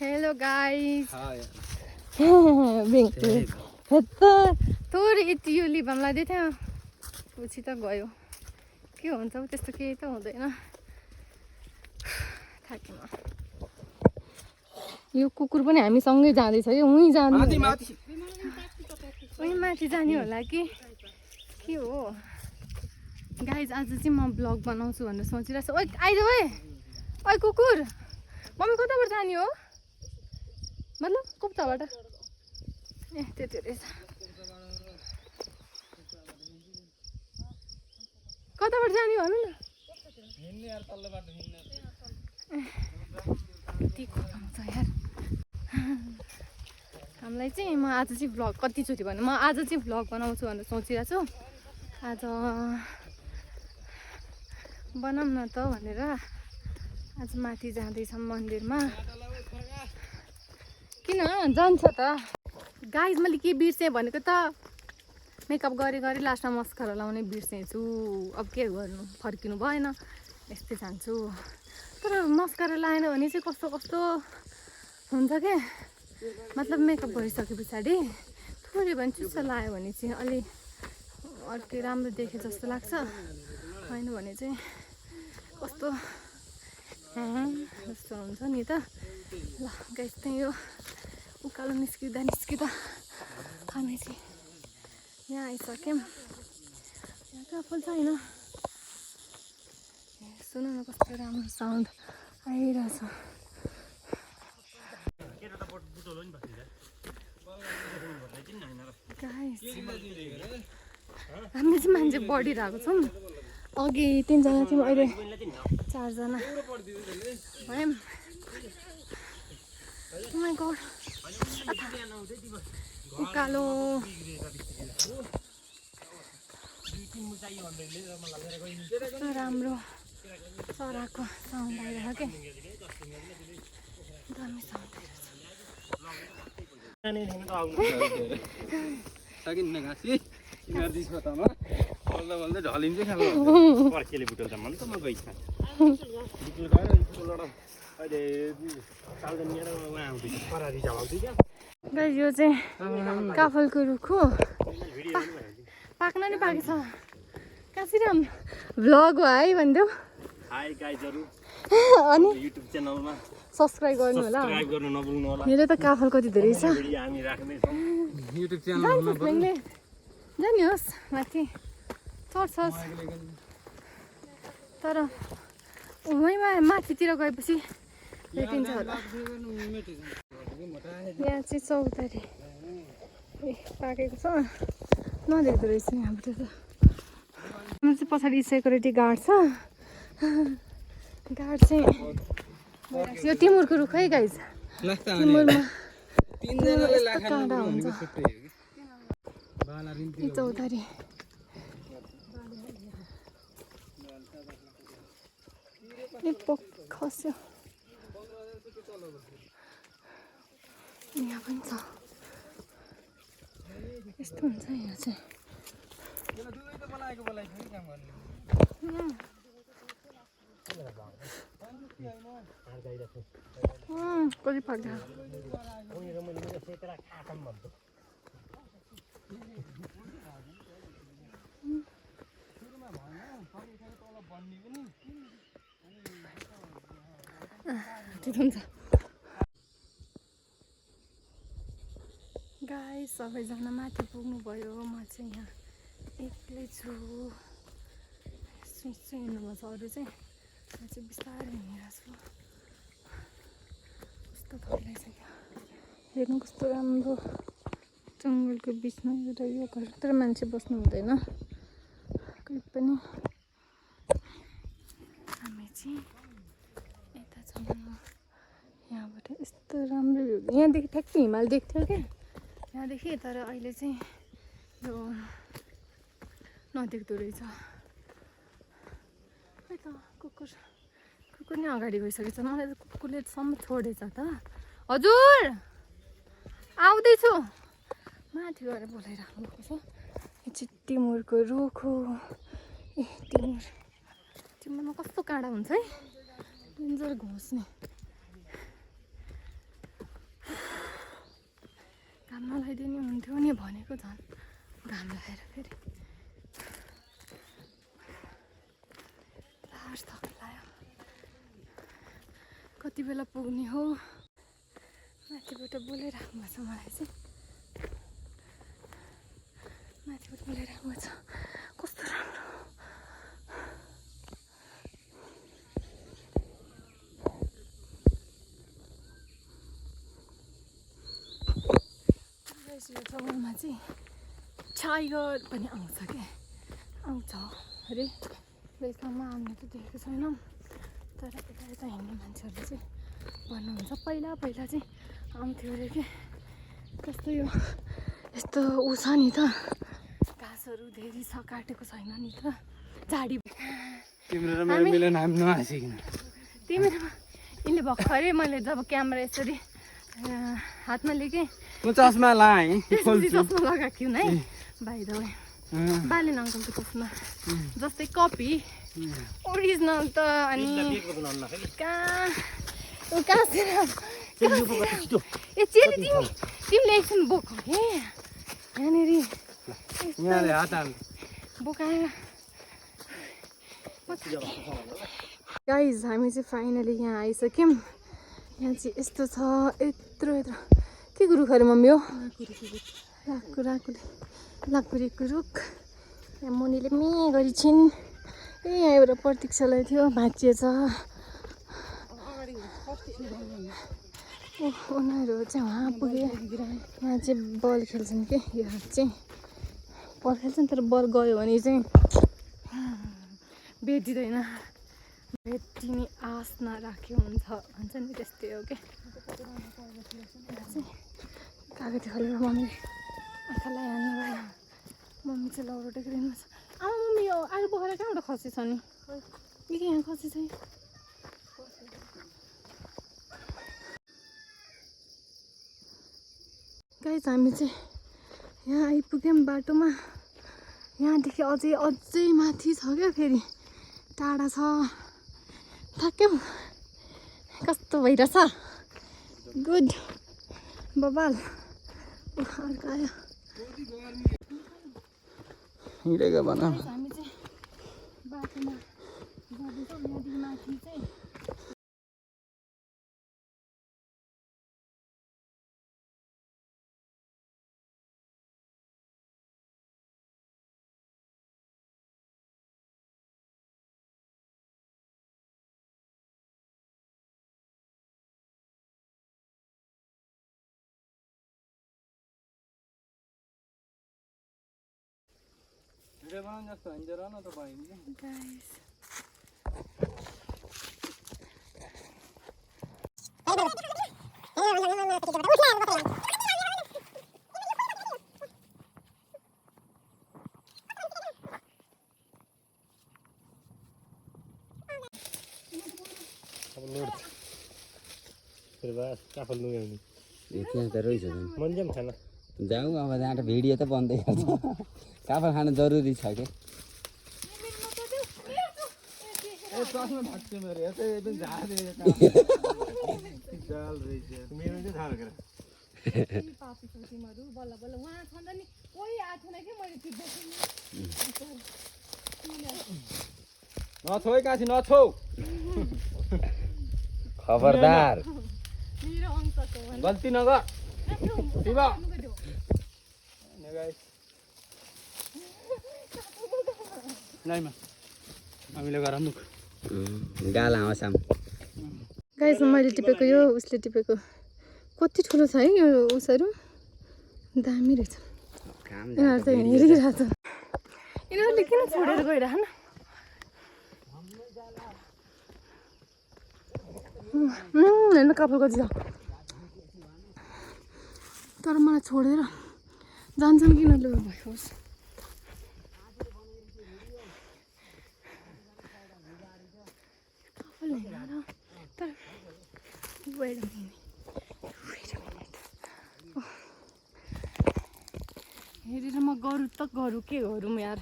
Hello guys. Hi. थोरै यति यो लिप बाम लाग्दै थियो पछि त गयो के हुन्छ त्यस्तो केही त हुँदैन थाकेँ म यो कुकुर पनि हामीसँगै जाँदैछ कि उहीँ जानु उहीँ माथि जाने होला कि के हो गाइज आज चाहिँ म ब्लग बनाउँछु भनेर सोचिरहेको छु ओइ आइदेऊ है ओइ कुकुर मम्मी कताबाट जाने हो मतलब कुप्ताबाट ए त्यति रहेछ कताबाट जाने भन्नु न हिँड्ने यार तल्लो बाटो हिँड्ने कति खोलाउँछ यार हामीलाई चाहिँ म आज चाहिँ भ्लग कतिचोटि भने म आज चाहिँ भ्लग बनाउँछु भनेर सोचिरहेको छु आज बनाऊँ न त भनेर आज माथि जाँदैछौँ मन्दिरमा किन जान्छ त गाइज मैले के बिर्सेँ भनेको त मेकअप गरी लास्टमा मस्कारा लाउने बिर्सेछु अब के गर्नु फर्किनु भएन यस्तै जान्छु तर मस्कारा लाएन भने चाहिँ कस्तो कस्तो हुन्छ क्या मतलब मेकअप गरिसके पछाडि थोरै भए चिसो लायो भने चाहिँ अलि अर्कै राम्रो देखे जस्तो लाग्छ होइन भने चाहिँ कस्तो जस्तो हुन्छ नि त ल गाइस त्यही यो उकालो निस्किँदा हामी चाहिँ यहाँ आइसक्यौँ यहाँ कपाल छैन सुन्नु न कस्तो राम्रो साउन्ड आइरहेछ हामी चाहिँ मान्छे बढिरहेको छौँ अघि 3 जना थियौँ अहिले 4 जना भयौँ माइ गड उकालो कस्तो राम्रो चराको साउन्ड आइरहेको क्या दामी साउन्ड गाइस यो चाहिँ काफलको रुख हो पाक्न नि पाकेछ कसरी भ्लग हो है भनिदेऊ अनि युट्युब च्यानलमा सब्स्क्राइब गर्नु होला मेरो त काफल कति धेरै छ युट्युब च्यानलमा जानुहोस् माथि चढ्छस् तर उहीँमा माथितिर गएपछि भेटिन्छ होला यहाँ चाहिँ चौतारी पाकेको छ नदेख्दो रहेछ यहाँबाट त चाहिँ पछाडि सेक्युरिटी गार्ड छ गार्ड चाहिँ यो टिमुरको रुख है गाइज टिमुरमा काँडा हुन्छ चौतारी खस्यो यहाँ पनि छ यस्तो हुन्छ यहाँ चाहिँ कति पाक्छ गाइस सबैजना माथि पुग्नुभयो म चाहिँ यहाँ एक्लै छु हिँड्नुपर्छ अरू चाहिँ म चाहिँ बिस्तारै हिँडिरहेको छु कस्तो थकिरहेछ क्या हेर्नु कस्तो राम्रो जङ्गलको बिचमा एउटा यो घर तर मान्छे बस्नु हुँदैन कहीँ पनि हामी चाहिँ यता छौँ यहाँबाट यस्तो राम्रो यहाँदेखि ठ्याक्कै हिमाल देख्थ्यो क्या यहाँदेखि तर अहिले चाहिँ यो नदेख्दो रहेछ खै त कुकुर नै अगाडि गइसकेछ मलाई त कुकुरले सम्म छोडेछ त हजुर आउँदैछु माथि गएर बोलाइराख्नु भएको छ यो चाहिँ टिमुरको रुख हो ए टिमुरमा कस्तो काँडा हुन्छ है डेन्जर घोच्ने भनेको झन् घाम लगाएर फेरि थक लाग्यो कति बेला पुग्ने हो माथिबाट बोलाइराख्नु छ मलाई चाहिँ माथिबाट बोलाइराख्नु छ कस्तो राम्रो यो जङ्गलमा चाहिँ टाइगर पनि आउँछ क्या आउँछ अरे बेलुकामा आउने त देखेको छैनौँ तर यता यता हिँड्ने मान्छेहरूले चाहिँ भन्नुहुन्छ पहिला पहिला चाहिँ आउँथ्यो अरे कि कस्तो यो यस्तो ऊ छ नि त घाँसहरू धेरै छ काटेको छैन नि त झाडी तिमीहरूमा यिनले भर्खरै मैले जब क्यामेरा यसरी हातमा लिएँ चस्मा लगाएँ चस्मा लगाएको थियौँ है बाई द वे बालेन अङ्कलको चस्मा जस्तै कपी ओरिजिनल त अनि कहाँतिर ए चेली तिमीले एकछिन बोक हे यहाँनिर बोकाएर गाइज हामी चाहिँ फाइनली यहाँ आइसक्यौँ यहाँ चाहिँ यस्तो छ यत्रो यत्रो के रुख अरे मम्मी हो लाकुरेको रुख यहाँ मुनिले मे गरी छिन् ए यहाँ एउटा प्रतीक्षालय थियो भाँचिएछ उनीहरू चाहिँ वहाँ पुगे यहाँ चाहिँ बल खेल्छन् कि यो हात चाहिँ बल खेल्छन् तर बल गयो भने चाहिँ भेटिँदैन भेटिने आश नराख्यो हुन्छ भन्छ नि त्यस्तै हो क्या कागती खोलेर मम्मीले आँखालाई हाल्नु भयो मम्मी चाहिँ लौरो टेकिदिनु छ आमा मम्मी यो आलु बोकेर कहाँबाट खसी छ नि के यहाँ खसी छ गाइस हामी चाहिँ यहाँ आइपुग्यौँ बाटोमा यहाँदेखि अझै माथि छ क्या फेरि टाढा छ थाक्यौँ कस्तो भइरहेछ गुड बबाल अर्को आयो हिँडेको भन हामी चाहिँ बाटोमा जाँदैछौँ यहाँदेखि माथि चाहिँ जस्तो हिँडेर न त भयो गाइस त्यहाँ त रहेछ जाउँ अब जहाँ भिडियो त बन्दै गर्छ काफल खानु जरुरी छ कि नछोइ काँची नछौ खबरदार गल्ती नगर हामीले गर मुख गाला आउँछौँ गाइस मैले टिपेको यो उसले टिपेको कति ठुलो छ है यो उसहरू दामी रहेछ यिनीहरू चाहिँ हेरिरहेछ यिनीहरूले किन छोडेर गइरह न हेर्नु कपाल कति छ तर मलाई छोडेर जान्छन् किन लु भइहोस् कपाल हेरेर तर wait a minute. हेरेर म गरौँ त गरौँ के गरौँ यार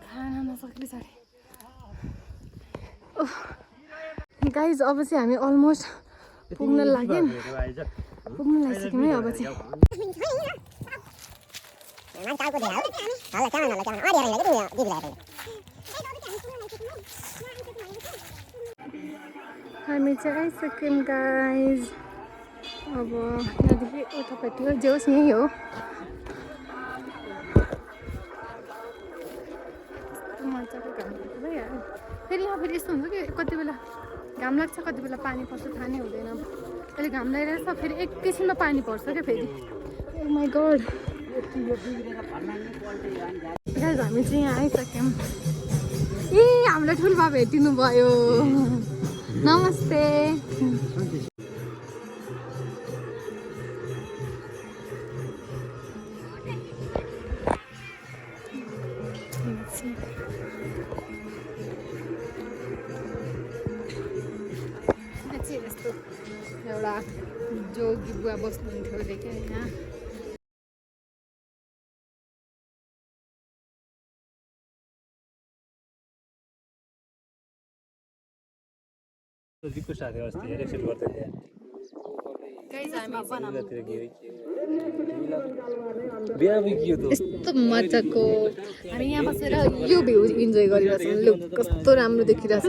खाना नसक्ने छ गाइज अब चाहिँ हामी अलमोस्ट पुग्न लागिसक्यौँ है अब चाहिँ हामी चाहिँ आइसक्यौँ गाइज अब यहाँदेखि उतापट्टि जे होस् यहीँ हो मजाको घाम भइहाल्यो फेरि यहाँ फेरि यस्तो हुन्छ कि कति बेला घाम लाग्छ कति बेला पानी पर्छ थाहा नै हुँदैन अहिले घाम लागिरहेछ फेरि एकैछिनमा पानी पर्छ क्या फेरि ओ माई गड गाइज हामी चाहिँ यहाँ आइसक्यौँ ए हामीलाई ठुलो बाबा भेटिनु भयो नमस्ते यस्तो एउटा जोगी बुवा बस्नुहुन्थ्यो अरे क्या यहाँ यस्तो मजाको हामी यहाँ बसेर यो भ्यू इन्जोय गरिरहेछौँ कस्तो राम्रो देखिरहेछ